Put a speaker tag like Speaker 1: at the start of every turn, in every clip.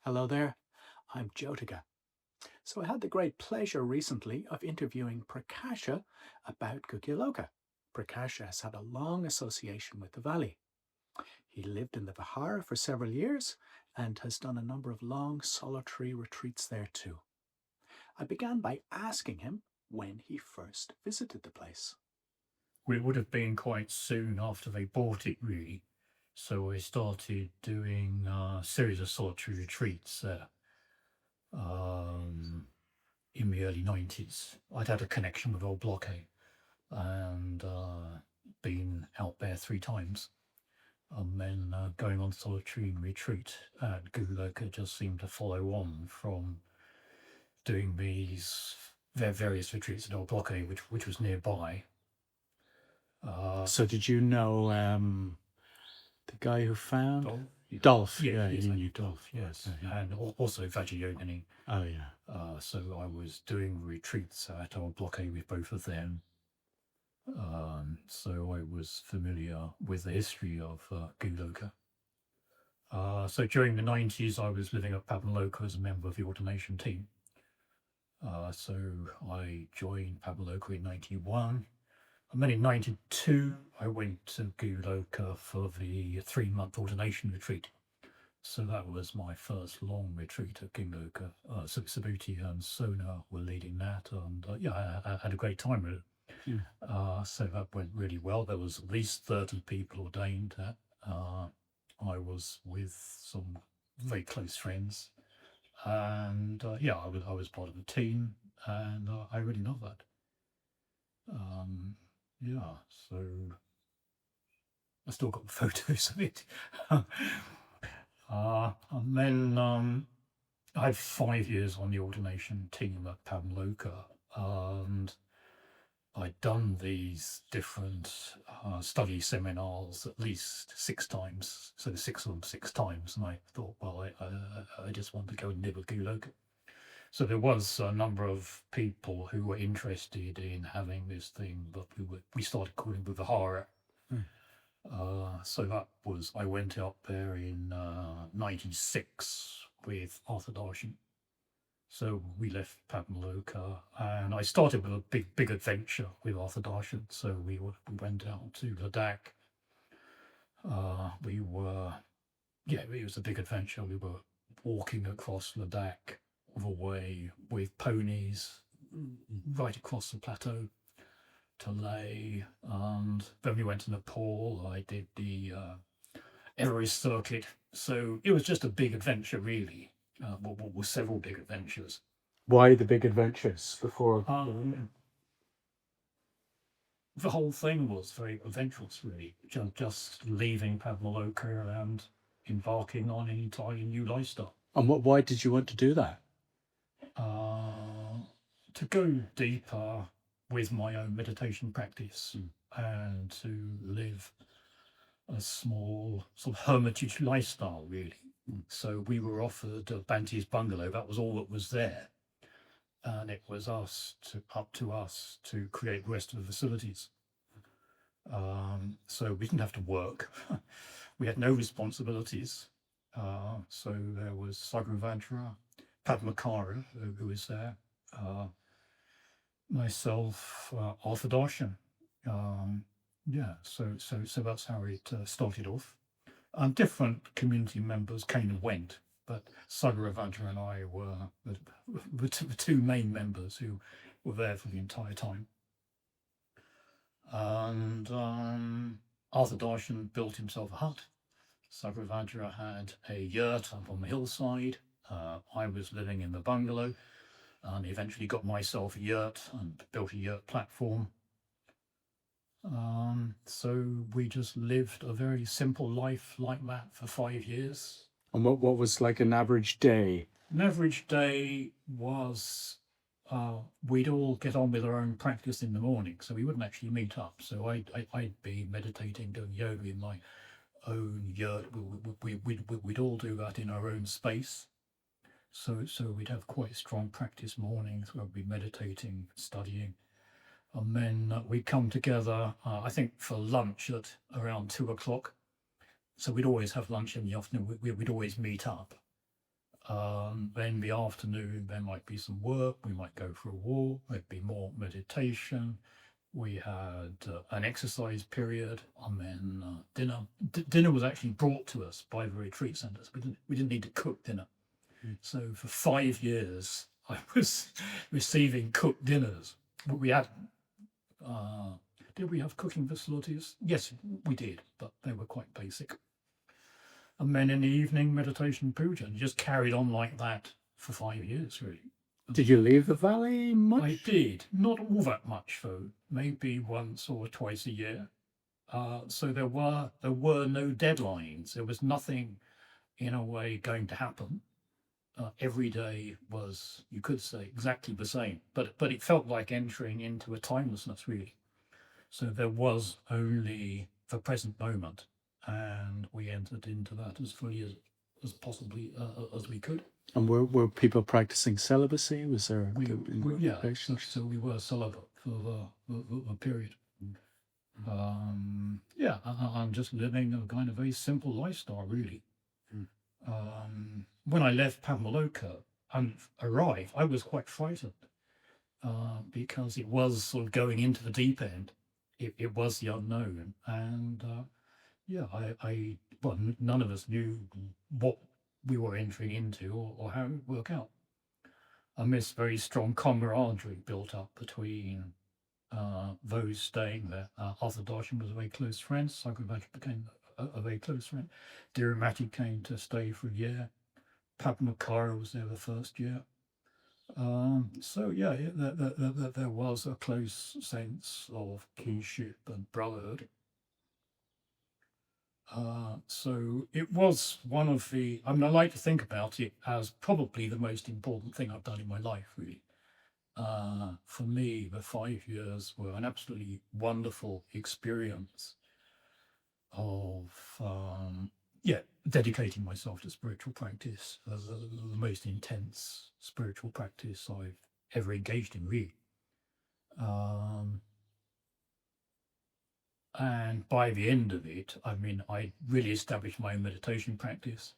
Speaker 1: Hello there, I'm Jyotika. So I had the great pleasure recently of interviewing Prakasha about Guhyaloka. Prakasha has had a long association with the valley. He lived in the Vihara for several years and has done a number of long solitary retreats there too. I began by asking him when he first visited the place.
Speaker 2: It would have been quite soon after they bought it, really. So I started doing a series of solitary retreats there in the early 90s. I'd had a connection with old Blockade and been out there 3 times. And then going on solitary retreat at Guhyaloka just seemed to follow on from doing these various retreats at old Blockade, which was nearby.
Speaker 1: So did you know the guy who found
Speaker 2: Dolph?
Speaker 1: Dolph?
Speaker 2: Yeah,
Speaker 1: You
Speaker 2: yes, I
Speaker 1: knew
Speaker 2: knew Dolph, yes.
Speaker 1: Okay, yeah.
Speaker 2: And also Vajrayogini.
Speaker 1: Oh yeah.
Speaker 2: So I was doing retreats at our blockade with both of them. So I was familiar with the history of Guhyaloka. So during the 90s, I was living at Pabaloka as a member of the ordination team. So I joined Pabaloka in 91. And then in 92, I went to Guhyaloka for the 3-month ordination retreat. So that was my first long retreat at Guhyaloka. Subhuti and Sona were leading that, and I had a great time with it. So that went really well. There was at least 30 people ordained. I was with some very close friends, and I was part of the team, and I really love that. So I still got photos of it. And then I had 5 years on the ordination team at Pamloka, and I'd done these different study seminars at least 6 times, so 6 of them 6 times, and I thought, well, I just want to go and live at Guhyaloka. So there was a number of people who were interested in having this thing, but we started calling it the Vihara. So that was, I went up there in 96 with Arthur Darshan. So we left Pabaloka, and I started with a big adventure with Arthur Darshan. So we went out to Ladakh. It was a big adventure. We were walking across Ladakh all the way with ponies right across the plateau to Leh, and then we went to Nepal. I did the Everest circuit, so it was just a big adventure, really. With several big adventures.
Speaker 1: Why the big adventures before?
Speaker 2: The whole thing was very adventurous, really. Just leaving Pabaloka and embarking on an entirely new lifestyle.
Speaker 1: And why did you want to do that?
Speaker 2: To go deeper with my own meditation practice and to live a small sort of hermitage lifestyle, really. So we were offered a Bante's bungalow. That was all that was there, and it was up to us to create the rest of the facilities. So we didn't have to work. We had no responsibilities. So there was Sagravajra, Padmakara, who was there, myself, Arthur Darshan. So that's how it started off. Different community members came and went, but Sagravajra and I were the two main members who were there for the entire time. And Arthur Darshan built himself a hut. Sagravajra had a yurt up on the hillside. I was living in the bungalow, and eventually got myself a yurt and built a yurt platform. So we just lived a very simple life like that for 5 years.
Speaker 1: And what was like an average day?
Speaker 2: An average day was we'd all get on with our own practice in the morning, so we wouldn't actually meet up. So I'd be meditating, doing yoga in my own yurt. We'd all do that in our own space. So we'd have quite strong practice mornings where we'd be meditating, studying. And then we'd come together, I think, for lunch at around 2 o'clock. So we'd always have lunch in the afternoon. We'd always meet up. Then the afternoon, there might be some work. We might go for a walk. There'd be more meditation. We had an exercise period, and then dinner. Dinner was actually brought to us by the retreat centres. We didn't need to cook dinner. So for 5 years, I was receiving cooked dinners. But we had. Did we have cooking facilities? Yes, we did, but they were quite basic. And then in the evening, meditation puja, and just carried on like that for 5 years, really.
Speaker 1: Did you leave the valley much?
Speaker 2: I did, not all that much though, maybe once or twice a year. So there were no deadlines. There was nothing, in a way, going to happen. Every day was, you could say, exactly the same, but it felt like entering into a timelessness, really. So there was only the present moment, and we entered into that as fully as possibly as we could.
Speaker 1: And were people practicing celibacy? Was there
Speaker 2: Yeah, so we were celibate for the period. Yeah, I'm just living a kind of very simple lifestyle, really. When I left Pamaloka and arrived, I was quite frightened because it was sort of going into the deep end. It was the unknown, and yeah, well, none of us knew what we were entering into or how it would work out. And this very strong camaraderie built up between those staying there. Arthur Darshan was a very close friend. Sagrabhati became a very close friend. Dhiramati came to stay for a year. Padmakara was there the first year. So yeah, there was a close sense of kinship and brotherhood. So it was one of the, I like to think about it as probably the most important thing I've done in my life, really. For me, the 5 years were an absolutely wonderful experience of, dedicating myself to spiritual practice, the most intense spiritual practice I've ever engaged in, really. And by the end of it, I really established my own meditation practice.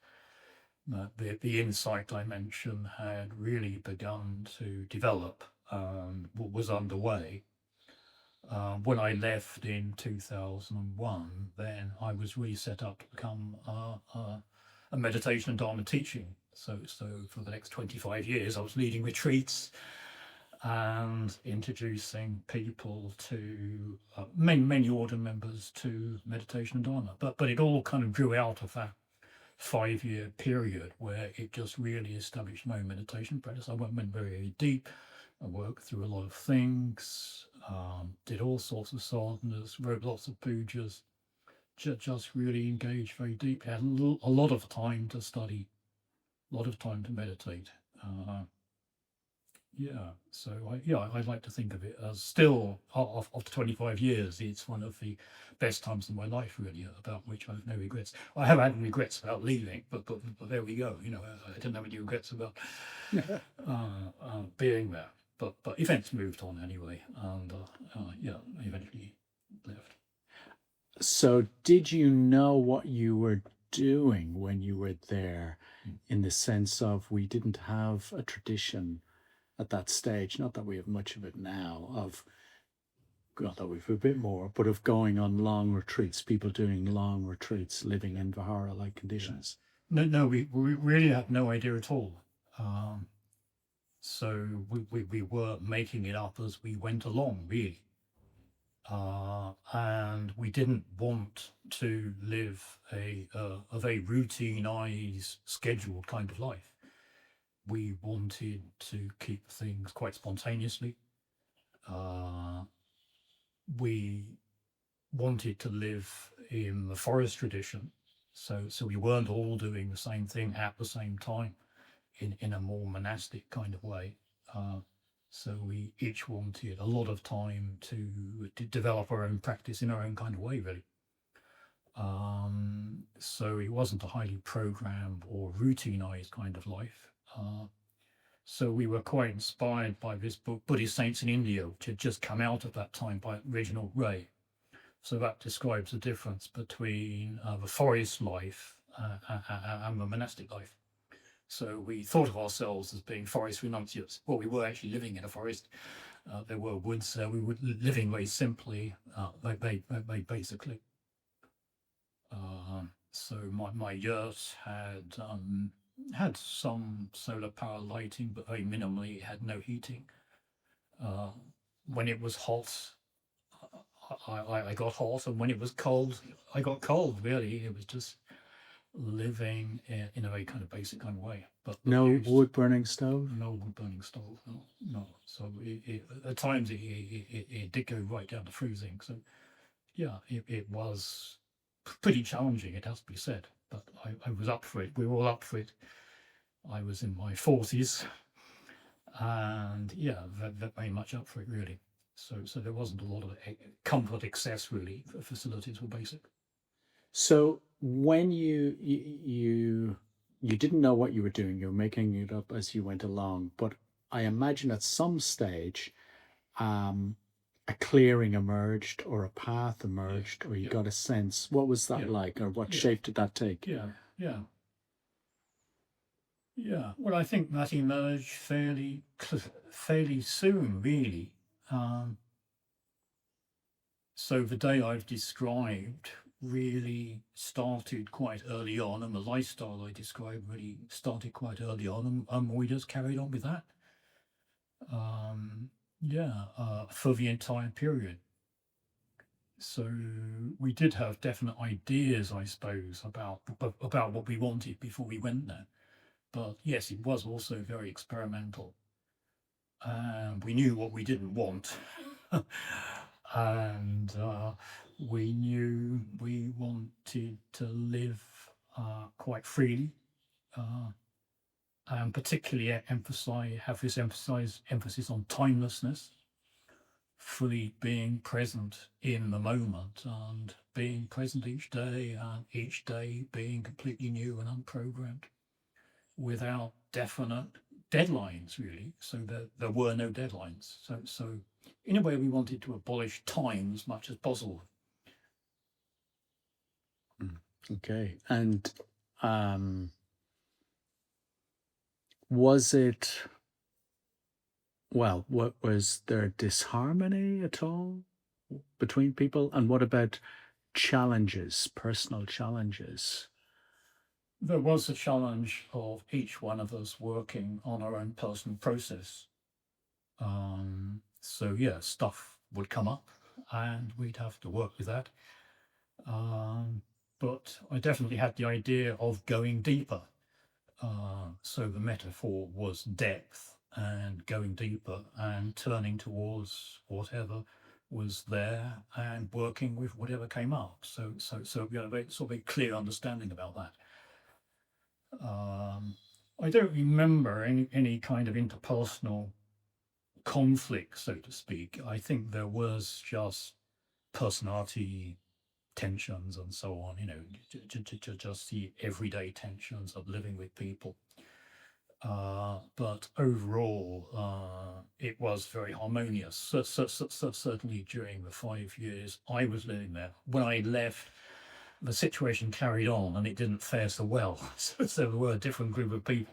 Speaker 2: The insight I mentioned had really begun to develop, was underway. When I left in 2001, then I was really set up to become a meditation and Dharma teaching. So for the next 25 years, I was leading retreats and introducing people to many order members to meditation and Dharma. But it all kind of grew out of that 5-year period where it just really established my own meditation practice. I went very, very deep. I worked through a lot of things, did all sorts of sadhanas, wrote lots of pujas, just really engaged very deeply. Had a lot of time to study, a lot of time to meditate. So I'd like to think of it as still, after 25 years, it's one of the best times in my life, really, about which I have no regrets. I have had regrets about leaving, but there we go. I didn't have any regrets about being there. But events moved on anyway, and I eventually left.
Speaker 1: So did you know what you were doing when you were there, in the sense of we didn't have a tradition at that stage, not that we have much of it now, not that we've a bit more, but of going on long retreats, people doing long retreats, living in Vihara-like conditions?
Speaker 2: No, we really had no idea at all. So we were making it up as we went along, really. And we didn't want to live a very routinized, scheduled kind of life. We wanted to keep things quite spontaneously. We wanted to live in the forest tradition, so we weren't all doing the same thing at the same time in a more monastic kind of way. So we each wanted a lot of time to develop our own practice in our own kind of way, really. So it wasn't a highly programmed or routinized kind of life. So we were quite inspired by this book, Buddhist Saints in India, which had just come out at that time by Reginald Ray. So that describes the difference between the forest life and the monastic life. So we thought of ourselves as being forest renunciates. Well, we were actually living in a forest. There were woods there. We were living very simply, basically. So my yurt had some solar power lighting, but very minimally. It had no heating. When it was hot, I got hot, and when it was cold, I got cold. Really, it was just living in a very kind of basic kind of way. But
Speaker 1: No
Speaker 2: used
Speaker 1: wood burning stove?
Speaker 2: no wood burning stove. No, no. So at times it did go right down to freezing. So yeah, it was pretty challenging. It has to be said. But I was up for it. We were all up for it. I was in my 40s, and yeah, very much up for it really. So there wasn't a lot of comfort excess really. The facilities were basic.
Speaker 1: So when you didn't know what you were doing, you were making it up as you went along, but I imagine at some stage um, a clearing emerged or a path emerged or you
Speaker 2: yeah.
Speaker 1: got a sense. What was that
Speaker 2: Yeah.
Speaker 1: like, or what
Speaker 2: Yeah.
Speaker 1: shape did that take?
Speaker 2: Yeah, yeah, yeah. Well, I think that emerged fairly soon, really. Um, so the day I've described really started quite early on, and the lifestyle I described really started quite early on, and we just carried on with that. For the entire period. So we did have definite ideas, I suppose, about what we wanted before we went there. But yes, it was also very experimental. And we knew what we didn't want. and we knew we wanted to live quite freely. And particularly have this emphasis on timelessness, fully being present in the moment and being present each day, and each day being completely new and unprogrammed without definite deadlines, really. So there were no deadlines. So in a way, we wanted to abolish time as much as possible.
Speaker 1: Okay. And was it, well, what was there disharmony at all between people? And what about challenges, personal challenges?
Speaker 2: There was a challenge of each one of us working on our own personal process. So yeah, stuff would come up and we'd have to work with that. But I definitely had the idea of going deeper. So the metaphor was depth and going deeper and turning towards whatever was there and working with whatever came up. So we had a very sort of a clear understanding about that. I don't remember any kind of interpersonal conflict, so to speak. I think there was just personality tensions and so on, just the everyday tensions of living with people. But overall, it was very harmonious. Certainly during the 5 years I was living there. When I left, the situation carried on and it didn't fare so well. So there were a different group of people.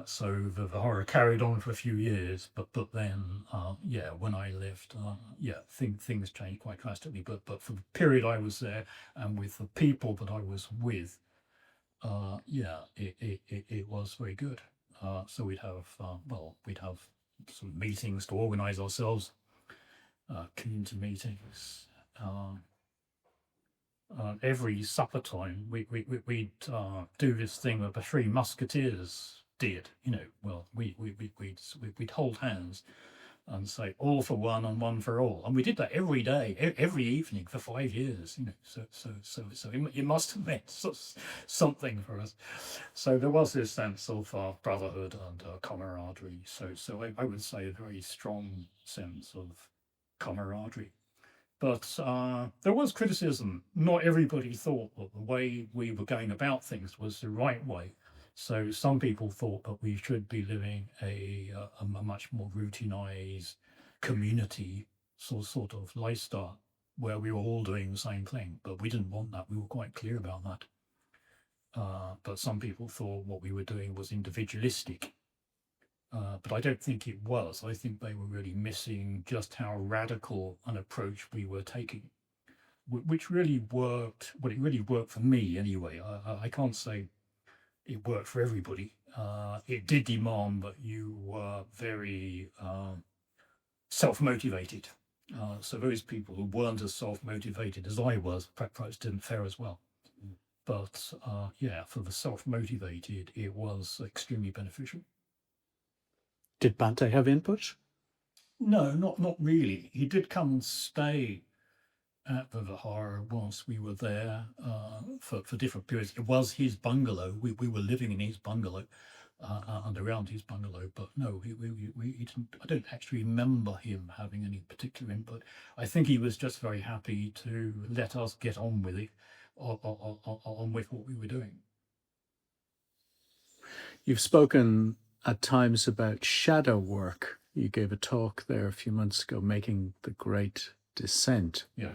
Speaker 2: So the horror carried on for a few years, but then when I left, things changed quite drastically. But for the period I was there and with the people that I was with, it was very good. So we'd have some meetings to organise ourselves, community meetings. Every supper time, we'd do this thing that the Three Musketeers did. We'd hold hands and say all for one and one for all, and we did that every day, every evening for 5 years. So it must have meant something for us. So there was this sense of brotherhood and camaraderie. So I would say a very strong sense of camaraderie. But there was criticism. Not everybody thought that the way we were going about things was the right way. So some people thought that we should be living a much more routinized community sort of lifestyle where we were all doing the same thing. But we didn't want that. We were quite clear about that. but some people thought what we were doing was individualistic. But I don't think it was. I think they were really missing just how radical an approach we were taking, which really worked. Well, it really worked for me anyway. I can't say it worked for everybody. It did demand that you were very self-motivated. So those people who weren't as self-motivated as I was perhaps didn't fare as well. But yeah, for the self-motivated, it was extremely beneficial.
Speaker 1: Did Bante have input?
Speaker 2: No, not really. He did come and stay at the Vihara whilst we were there for different periods. It was his bungalow. We were living in his bungalow and around his bungalow. But no, he didn't. I don't actually remember him having any particular input. I think he was just very happy to let us get on with it, on with what we were doing.
Speaker 1: You've spoken at times about shadow work. You gave a talk there a few months ago, Making the Great Descent.
Speaker 2: Yeah.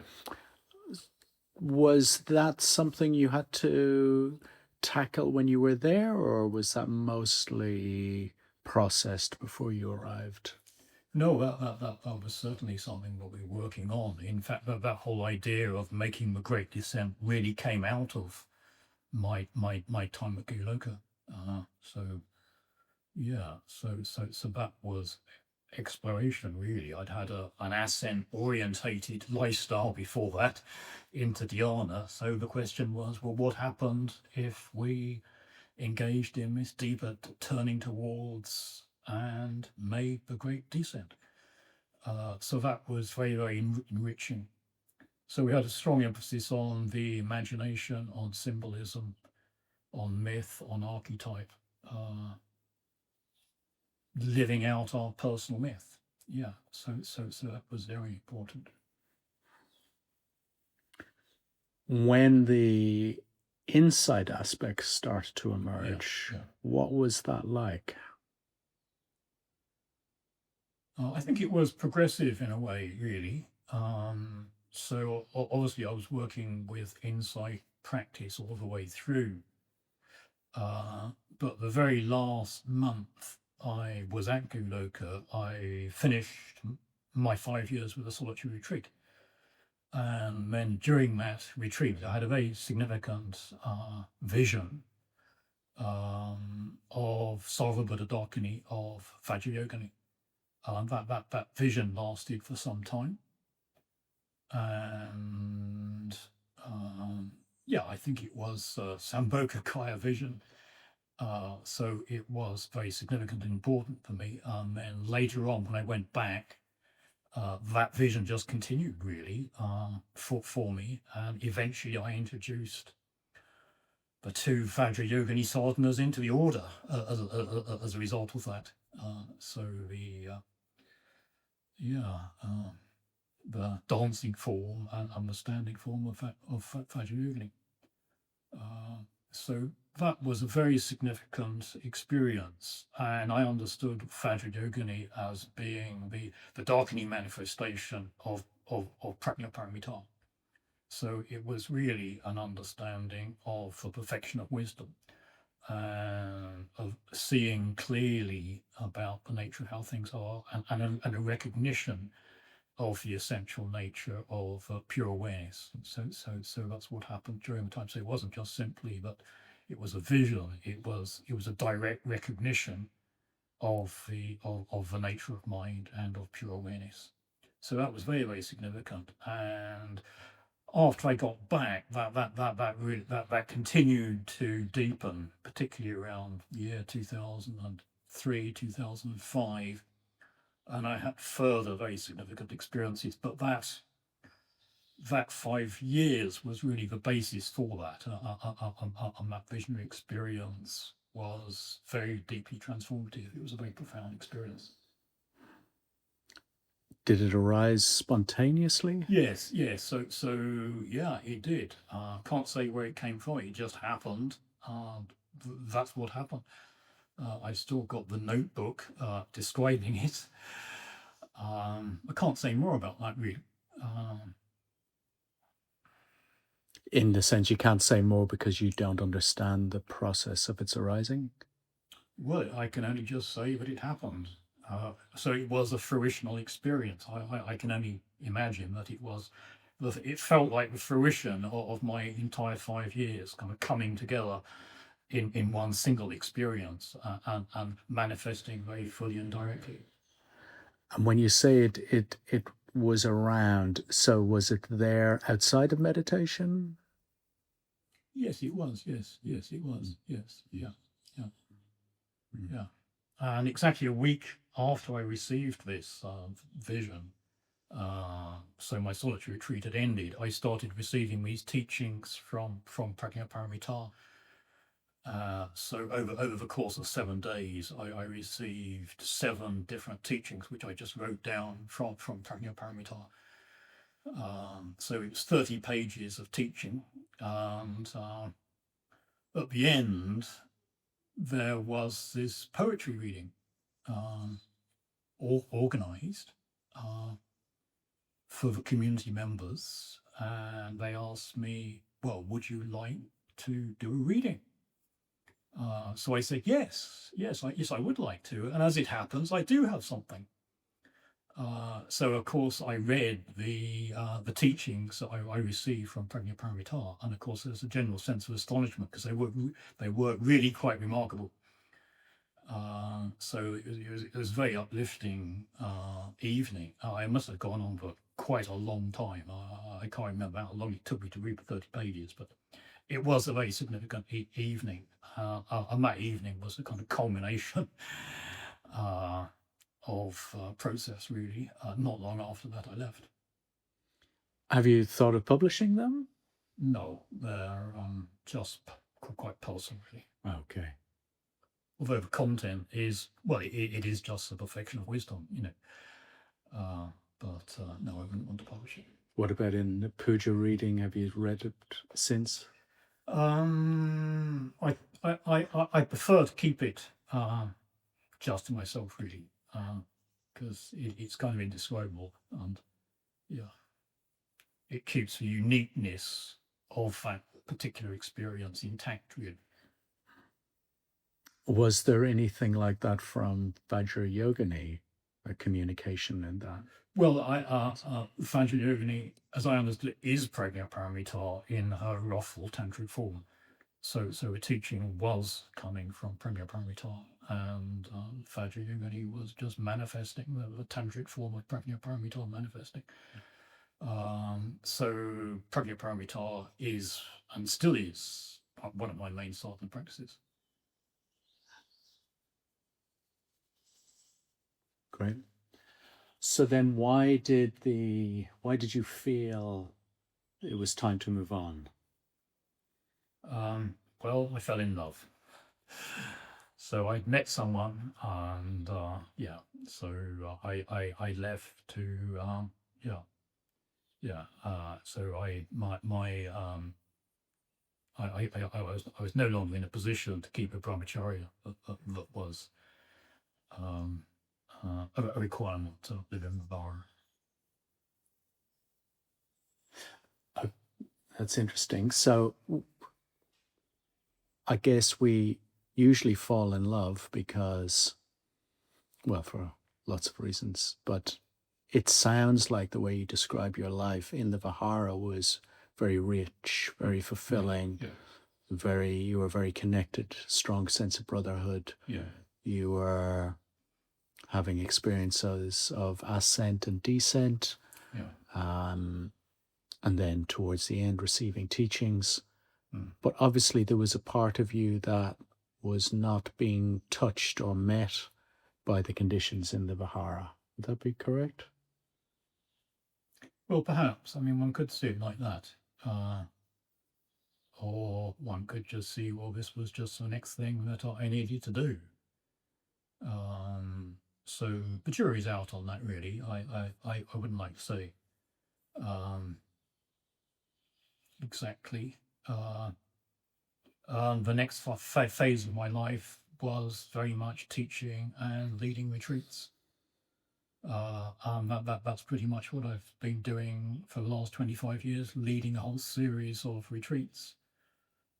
Speaker 1: Was that something you had to tackle when you were there, or was that mostly processed before you arrived?
Speaker 2: No, that was certainly something that we were working on. In fact, that whole idea of making the Great Descent really came out of my time at Guhyaloka. So yeah, so that was exploration really. I'd had an ascent orientated lifestyle before that into dhyana. So the question was, well, what happened if we engaged in this deeper turning towards and made the Great Descent? So that was very, very enriching. So we had a strong emphasis on the imagination, on symbolism, on myth, on archetype, living out our personal myth. Yeah, so that was very important.
Speaker 1: When the insight aspects started to emerge,
Speaker 2: Yeah.
Speaker 1: what was that like?
Speaker 2: I think it was progressive in a way, really. So obviously, I was working with insight practice all the way through. But the very last month I was at Guhyaloka, I finished my 5 years with a solitary retreat. And then during that retreat, I had a very significant vision of Sarvabhuta Dakini, of Vajrayogini. That vision lasted for some time. And yeah, I think it was Sambhoga Kaya vision. So it was very significant and important for me. And then later on, when I went back, that vision just continued really for me. And eventually I introduced the two Vajrayogini sadhanas into the order as a result of that. So the dancing form and the standing form of Vajrayogini. So that was a very significant experience, and I understood Vajrayogini as being the Dakini manifestation of Prajnaparamita. So it was really an understanding of the perfection of wisdom and of seeing clearly about the nature of how things are, and a recognition of the essential nature of pure awareness. So that's what happened during the time. So it wasn't just simply that it was a vision. It was a direct recognition of the nature of mind and of pure awareness. So that was very, very significant. And after I got back, that continued to deepen, particularly around year 2003, 2005. And I had further very significant experiences, but that 5 years was really the basis for that. And that visionary experience was very deeply transformative. It was a very profound experience.
Speaker 1: Did it arise spontaneously?
Speaker 2: Yes. So yeah, it did. Can't say where it came from. It just happened. That's what happened. I still got the notebook describing it. I can't say more about that really.
Speaker 1: In the sense you can't say more because you don't understand the process of its arising?
Speaker 2: Well, I can only just say that it happened. So it was a fruitional experience. I can only imagine that it was. That it felt like the fruition of my entire 5 years kind of coming together in one single experience, and manifesting very fully and directly.
Speaker 1: And when you say it was around, so was it there outside of meditation?
Speaker 2: Yes, it was. Yes, yes, it was. Yes, yeah, yeah, yeah. And exactly a week after I received this vision, so my solitary retreat had ended, I started receiving these teachings from Prajnaparamita. So over the course of 7 days, I received 7 different teachings, which I just wrote down from Prajnaparamita. So it was 30 pages of teaching, and at the end, there was this poetry reading, all organized for the community members, and they asked me, well, would you like to do a reading? So I said, yes, I would like to. And as it happens, I do have something. So of course I read the teachings that I received from Prajnaparamita, and of course there's a general sense of astonishment because they were really quite remarkable. So it was very uplifting evening. I must have gone on for quite a long time. I can't remember how long it took me to read the 30 pages, but it was a very significant evening. And that evening was the kind of culmination of process, really. Not long after that, I left.
Speaker 1: Have you thought of publishing them?
Speaker 2: No, they're just quite personal, really.
Speaker 1: Okay.
Speaker 2: Although the content is, well, it is just the perfection of wisdom, you know. But no, I wouldn't want to publish it.
Speaker 1: What about in puja reading? Have you read it since?
Speaker 2: I prefer to keep it just to myself, really, because it's kind of indescribable, and yeah, it keeps the uniqueness of that particular experience intact, really.
Speaker 1: Was there anything like that from Vajrayogini, a communication in that?
Speaker 2: Well, Vajrayogini, as I understood it, is Prajnaparamita in her wrathful tantric form. So a teaching was coming from Prajnaparamita, and Vajrayogini was just manifesting the tantric form of Prajnaparamita manifesting. So Prajnaparamita is, and still is, one of my main sadhana practices.
Speaker 1: Great. So then why did you feel it was time to move on?
Speaker 2: Well, I fell in love. So I met someone, and yeah, so I left to so I was no longer in a position to keep a brahmacharya. That was a requirement to live in the bar.
Speaker 1: That's interesting. So I guess we usually fall in love because, well, for lots of reasons, but it sounds like the way you describe your life in the Vihara was very rich, very fulfilling,
Speaker 2: Yeah.
Speaker 1: you were very connected, strong sense of brotherhood.
Speaker 2: Yeah.
Speaker 1: You were having experiences of ascent and descent.
Speaker 2: Yeah.
Speaker 1: And then towards the end, receiving teachings.
Speaker 2: Mm.
Speaker 1: But obviously, there was a part of you that was not being touched or met by the conditions in the Vihara. Would that be correct?
Speaker 2: Well, perhaps. I mean, one could see it like that. Or one could just see, well, this was just the next thing that I needed to do. So the jury's out on that, really. I wouldn't like to say exactly. The next phase of my life was very much teaching and leading retreats. And that's pretty much what I've been doing for the last 25 years, leading a whole series of retreats,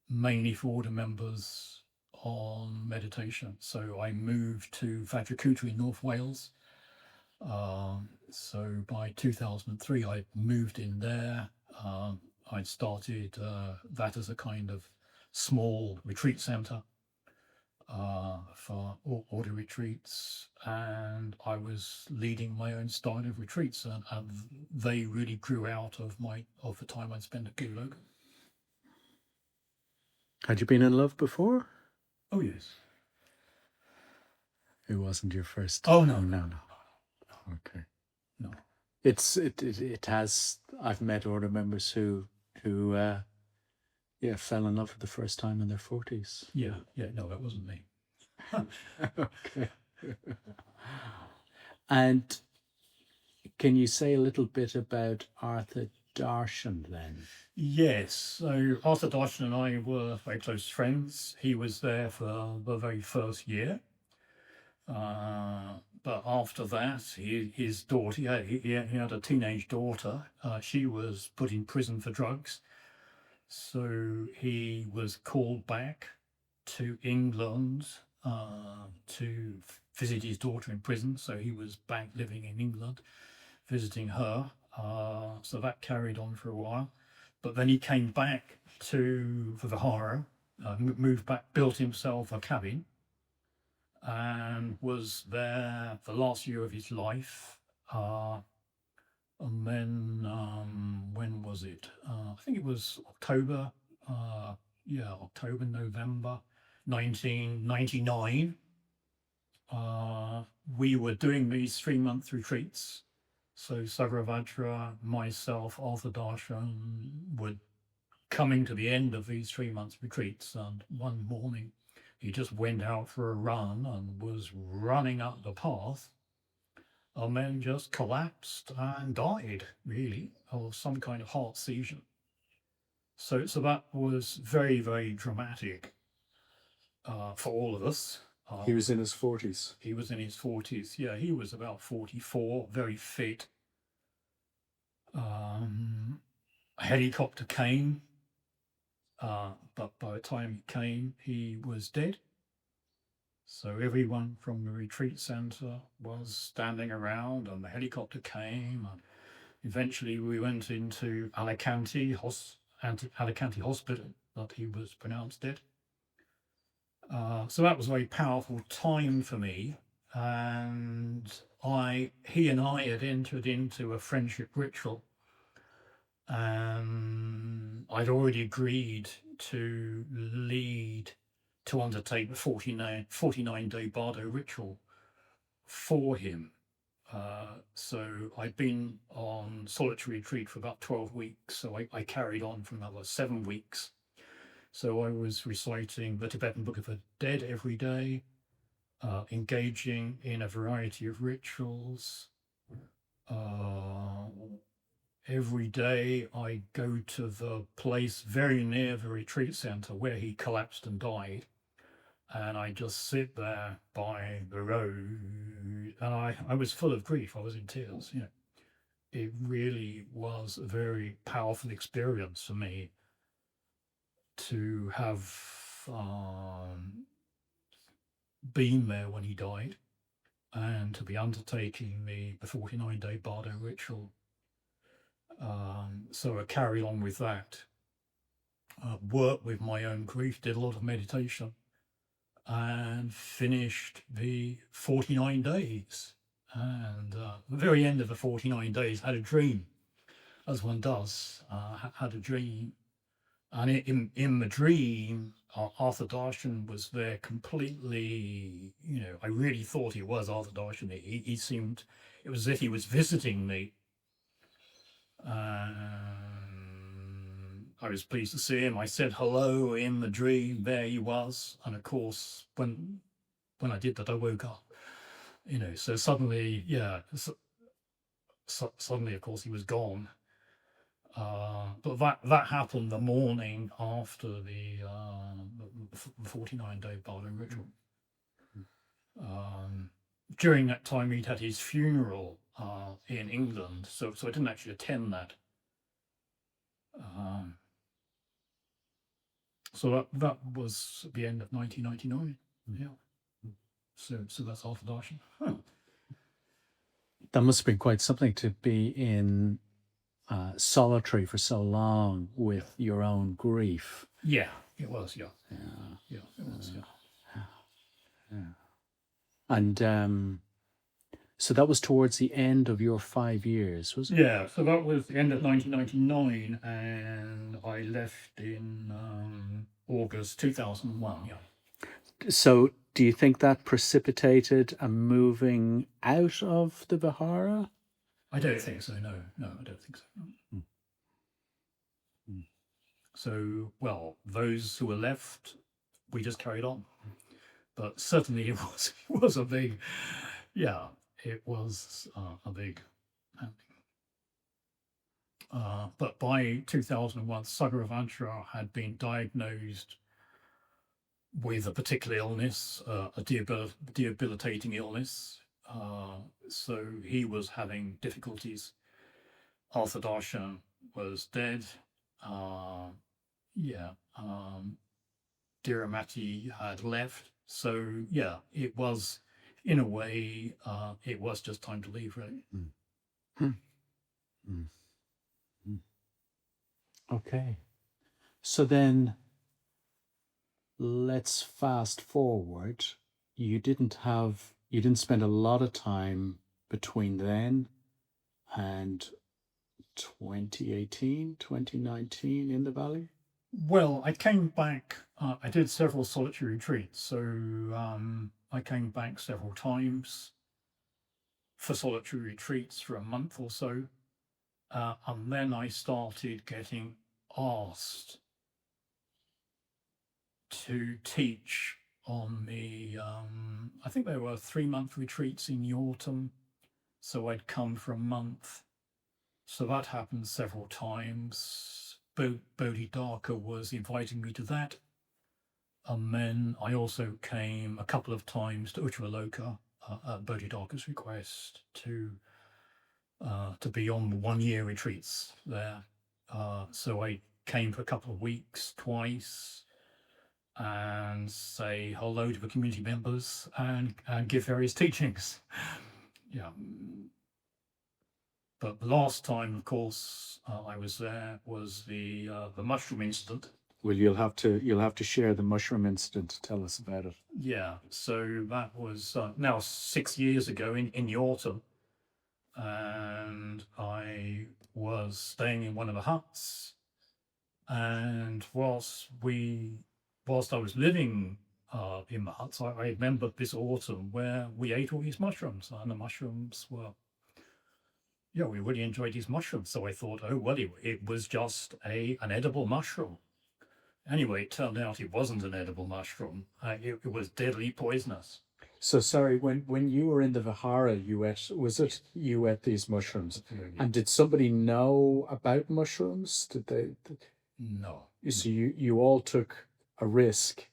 Speaker 2: mainly for order members on meditation. So I moved to Fadrakutri in North Wales. So by 2003, I moved in there. I started that as a kind of small retreat centre for order retreats, and I was leading my own style of retreats, and they really grew out of the time I'd spent at Guhyaloka.
Speaker 1: Had you been in love before?
Speaker 2: Oh yes.
Speaker 1: It wasn't your first.
Speaker 2: Oh no,
Speaker 1: no. Okay.
Speaker 2: no.
Speaker 1: It has. I've met order members who fell in love for the first time in their 40s.
Speaker 2: Yeah. No, that wasn't me.
Speaker 1: Okay. And can you say a little bit about Arthur Darshan then?
Speaker 2: Yes. So Arthur Darshan and I were very close friends. He was there for the very first year. But after that, his daughter, he had a teenage daughter. She was put in prison for drugs. So he was called back to England to visit his daughter in prison. So he was back living in England, visiting her. So that carried on for a while. But then he came back to Vihara, moved back, built himself a cabin, and was there the last year of his life. And then, when was it? I think it was October, November 1999. We were doing these 3-month retreats. So Sagravajra, myself, Arthur Darshan were coming to the end of these 3-month retreats, and one morning he just went out for a run and was running up the path, and then just collapsed and died, really, of some kind of heart seizure. So that was very, very dramatic for all of us.
Speaker 1: He was in his 40s.
Speaker 2: He was in his 40s. Yeah, he was about 44, very fit. A helicopter came, but by the time he came, he was dead. So everyone from the retreat centre was standing around, and the helicopter came, and eventually we went into Alicante Hospital, but he was pronounced dead. So that was a very powerful time for me, and he and I had entered into a friendship ritual, and I'd already agreed to undertake the 49-day Bardo ritual for him. So I'd been on solitary retreat for about 12 weeks, so I carried on for another 7 weeks. So I was reciting the Tibetan Book of the Dead every day, engaging in a variety of rituals. Every day I go to the place very near the retreat centre where he collapsed and died, and I just sit there by the road, and I was full of grief. I was in tears. It really was a very powerful experience for me to have been there when he died, and to be undertaking the 49-day Bardo ritual. So I carried on with that, worked with my own grief, did a lot of meditation, and finished the 49 days. And at the very end of the 49 days, had a dream, as one does, had a dream. And in the dream, Arthur Darshan was there completely, I really thought he was Arthur Darshan. He seemed, it was as if he was visiting me. I was pleased to see him. I said hello in the dream. There he was. And of course, when I did that, I woke up. So suddenly, suddenly, of course, he was gone. But that happened the morning after the 49-day Bardo ritual. during that time he'd had his funeral in England, so I didn't actually attend that. So that was the end of 1999. Yeah. So that's after Darshan.
Speaker 1: That must have been quite something to be in solitary for so long with your own grief.
Speaker 2: Yeah, it was. Yeah, it was. Yeah.
Speaker 1: And so that was towards the end of your 5 years, was it?
Speaker 2: Yeah, so that was the end of 1999, and I left in August 2001. Yeah.
Speaker 1: So do you think that precipitated a moving out of the Vihara?
Speaker 2: I don't think so. No, I don't think so. So, well, those who were left, we just carried on. But certainly it was a big, yeah, it was a big happening. But by 2001, Sagaravantra had been diagnosed with a particular illness, a debilitating illness. So he was having difficulties. Arthur Darshan was dead. Dhiramati had left. So yeah, it was, in a way, it was just time to leave, really.
Speaker 1: Okay. So then let's fast forward. You didn't spend a lot of time between then and 2018, 2019 in the valley?
Speaker 2: Well, I came back. I did several solitary retreats, so I came back several times for solitary retreats for a month or so, and then I started getting asked to teach on the. I think there were 3-month retreats in the autumn, so I'd come for a month. So that happened several times. Bodhidharma was inviting me to that. And then I also came a couple of times to Guhyaloka at Bodhidharma's request to be on the 1-year retreats there. So I came for a couple of weeks twice and say hello to the community members and give various teachings. Yeah. But the last time, of course, I was there was the mushroom incident.
Speaker 1: Well, you'll have to share the mushroom incident. Tell us about it.
Speaker 2: Yeah, so that was now 6 years ago in the autumn, and I was staying in one of the huts, and whilst I was living in the huts, I remember this autumn where we ate all these mushrooms, and the mushrooms were. Yeah, we really enjoyed these mushrooms. So I thought, oh, well, it was just an edible mushroom. Anyway, it turned out it wasn't an edible mushroom. It was deadly poisonous.
Speaker 1: So sorry, when you were in the Vihara, you ate these mushrooms, and did somebody know about mushrooms? Did they?
Speaker 2: No.
Speaker 1: So you all took a risk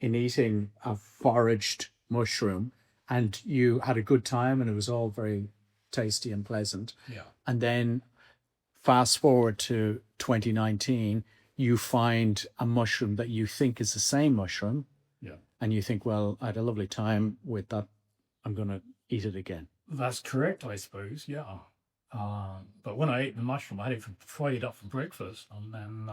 Speaker 1: in eating a foraged mushroom, and you had a good time, and it was all very tasty and pleasant.
Speaker 2: Yeah.
Speaker 1: And then fast forward to 2019, you find a mushroom that you think is the same mushroom.
Speaker 2: Yeah.
Speaker 1: And you think, well, I had a lovely time with that. I'm going to eat it again.
Speaker 2: That's correct, I suppose. Yeah. But when I ate the mushroom, I had it fried up for breakfast. And then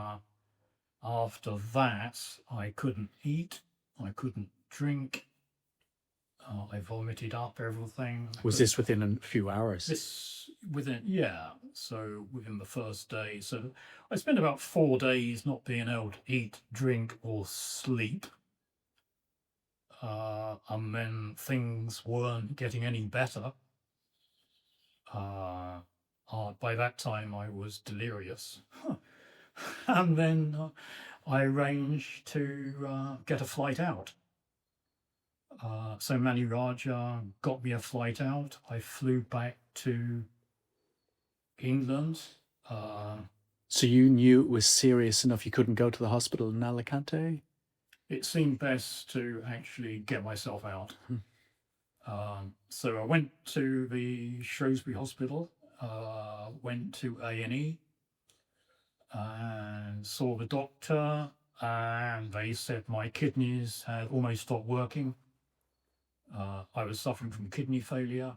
Speaker 2: after that, I couldn't eat. I couldn't drink. I vomited up everything.
Speaker 1: Was this within a few hours?
Speaker 2: So within the first day. So I spent about 4 days not being able to eat, drink, or sleep. And then things weren't getting any better. By that time, I was delirious. And then I arranged to get a flight out. So Mani Raja got me a flight out. I flew back to England.
Speaker 1: So you knew it was serious enough you couldn't go to the hospital in Alicante?
Speaker 2: It seemed best to actually get myself out. So I went to the Shrewsbury Hospital, went to A&E and saw the doctor, and they said my kidneys had almost stopped working. I was suffering from kidney failure,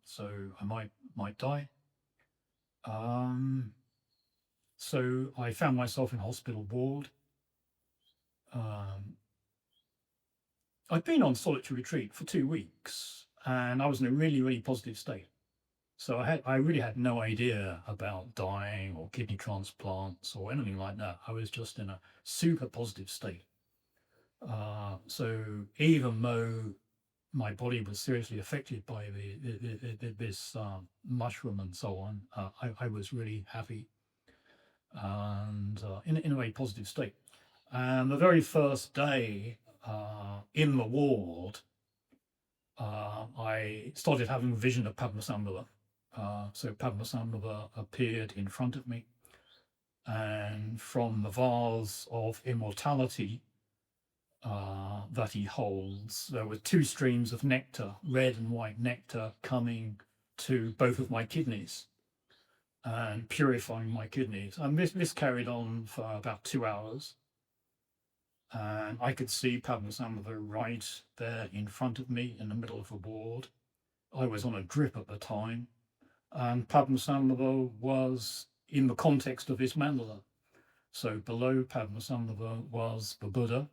Speaker 2: so I might die. Um, so I found myself in hospital ward. Um, I'd been on solitary retreat for 2 weeks, and I was in a really positive state. So I really had no idea about dying or kidney transplants or anything like that. I was just in a super positive state. So even though my body was seriously affected by this mushroom and so on, I was really happy and in a very positive state. And the very first day in the ward, I started having a vision of Padmasambhava. So Padmasambhava appeared in front of me, and from the vase of immortality that he holds, there were two streams of nectar, red and white nectar, coming to both of my kidneys and purifying my kidneys. And this carried on for about 2 hours. And I could see Padmasambhava right there in front of me in the middle of the ward. I was on a drip at the time, and Padmasambhava was in the context of his mandala. So below Padmasambhava was the Buddha.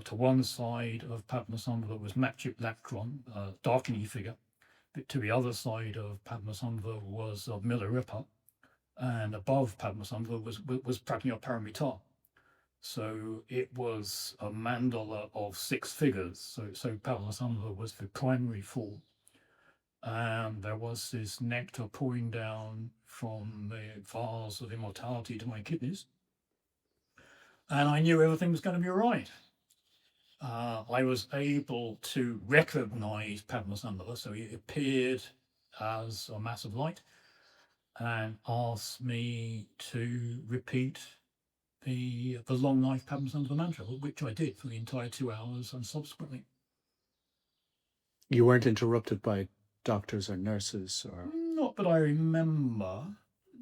Speaker 2: To one side of Padmasambhava was Matchip Laptron, a Dakini figure. To the other side of Padmasambhava was Milarepa, and above Padmasambhava was Prajnaparamita. So it was a mandala of 6 figures. So Padmasambhava was the primary form. And there was this nectar pouring down from the vase of immortality to my kidneys. And I knew everything was going to be all right. I was able to recognize Padmasambhava, so he appeared as a mass of light and asked me to repeat the long life Padmasambhava mantra, which I did for the entire 2 hours and subsequently.
Speaker 1: You weren't interrupted by doctors or nurses or?
Speaker 2: Not that I remember.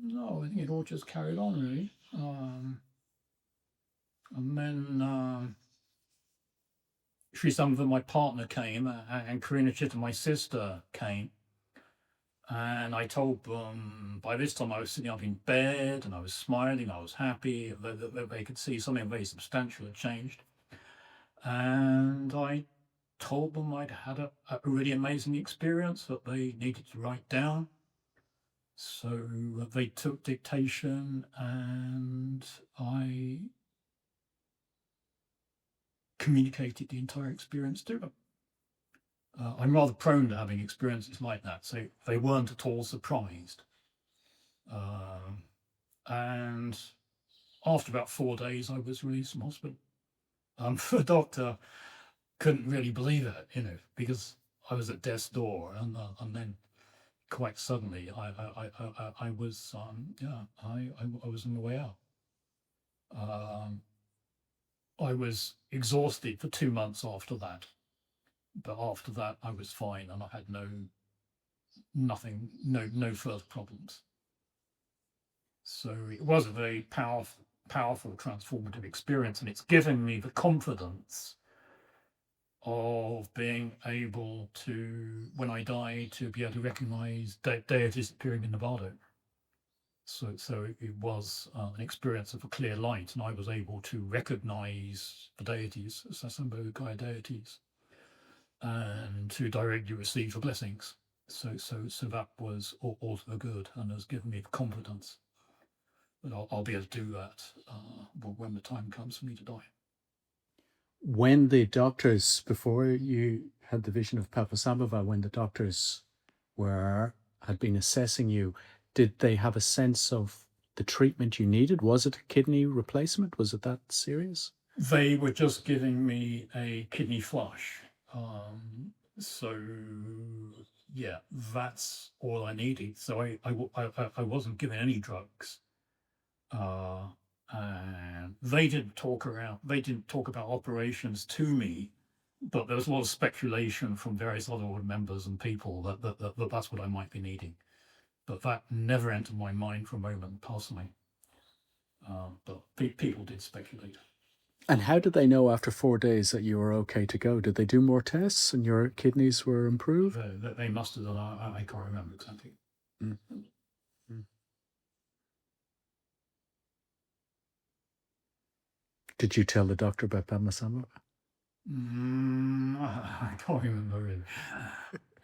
Speaker 2: No, I think it all just carried on really. And then Sri Samva, my partner, came, and Karina Chitta, my sister, came. And I told them, by this time I was sitting up in bed and I was smiling, I was happy, that they could see something very substantial had changed. And I told them I'd had a really amazing experience that they needed to write down. So they took dictation and I communicated the entire experience to them. I'm rather prone to having experiences like that, so they weren't at all surprised. And after about 4 days, I was released from hospital. The doctor couldn't really believe it, because I was at death's door, and then quite suddenly, I was, I was on the way out. I was exhausted for 2 months after that. But after that, I was fine, and I had no further problems. So it was a very powerful, transformative experience, and it's given me the confidence of being able to, when I die, to be able to recognize deities appearing in the bardo. So it was an experience of a clear light, and I was able to recognize the deities, Sasambho Gaia deities, and to directly receive the blessings. So that was all to the good, and has given me the confidence that I'll be able to do that when the time comes for me to die.
Speaker 1: When the doctors, before you had the vision of Padmasambhava, when the doctors had been assessing you, did they have a sense of the treatment you needed? Was it a kidney replacement? Was it that serious?
Speaker 2: They were just giving me a kidney flush. So yeah, that's all I needed. So I wasn't given any drugs. And they didn't talk about operations to me but there was a lot of speculation from various other order members and people that that's what I might be needing. But that never entered my mind for a moment personally. But people did speculate.
Speaker 1: And how did they know after 4 days that you were okay to go? Did they do more tests and your kidneys were improved?
Speaker 2: They must have done. I can't remember exactly.
Speaker 1: Mm. Mm. Did you tell the doctor about Padmasambhava?
Speaker 2: I can't remember really.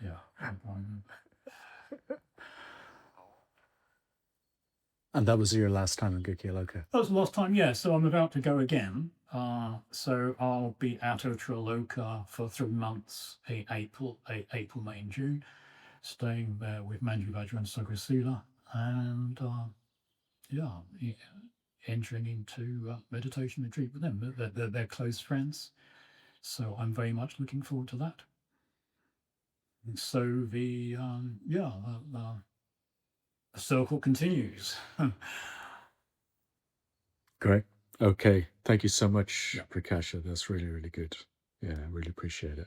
Speaker 2: Yeah, I can't remember.
Speaker 1: And that was your last time in Guhyaloka?
Speaker 2: That was the last time, yeah. So I'm about to go again. So I'll be at Guhyaloka for 3 months, April, May, and June, staying there with Manju Vajra and Sagrasila, and entering into meditation retreat with them. They're close friends, so I'm very much looking forward to that. So the circle continues.
Speaker 1: Great. Okay. Thank you so much, Prakasha. That's really, really good. Yeah, I really appreciate it.